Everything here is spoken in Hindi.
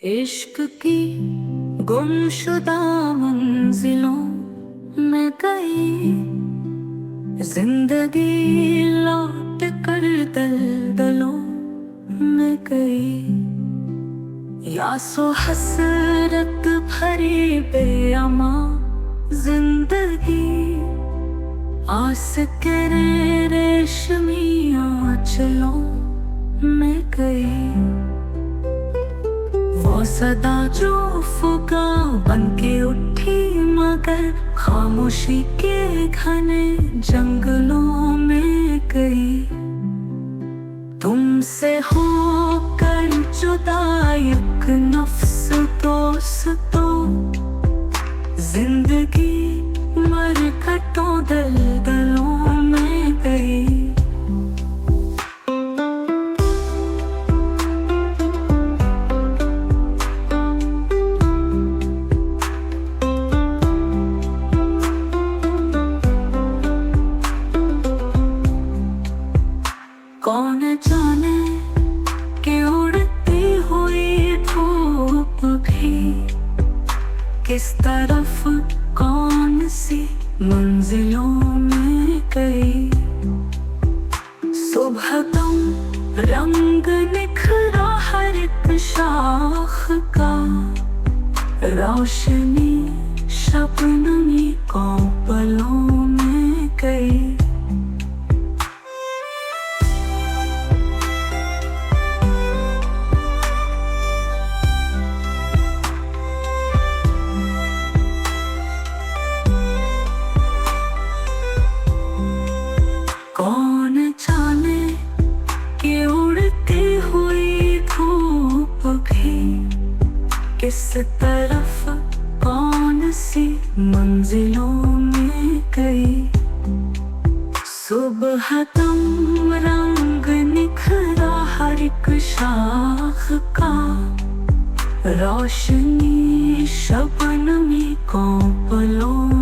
इश्क की गुमशुदा मंजिलों में गई जिंदगी, लौट कर दलदलों में गई। यासो हसरत भरी बेअमा जिंदगी, आस के रेशमी आंचलों में गई। वो सदा जो फुगा बन के उठी, मगर खामोशी के घने जंगलों में गई। तुमसे होकर जुदा एक नफ्स दोस्तों, जिंदगी मरकटों दलदलों में गई। कौन जाने कि उड़ती हुई धूप भी किस तरफ कौन सी मंजिलों में गई। सुबह दम रंग निखरा हर एक शाख का, रोशनी शबनमी को पलों में गई। कौन जाने कि उड़ती हुई धूप भी किस तरफ कौन सी मंजिलों में गई। सुबह दम रंग निखरा हर एक शाख का, रोशनी शबनमी को पलों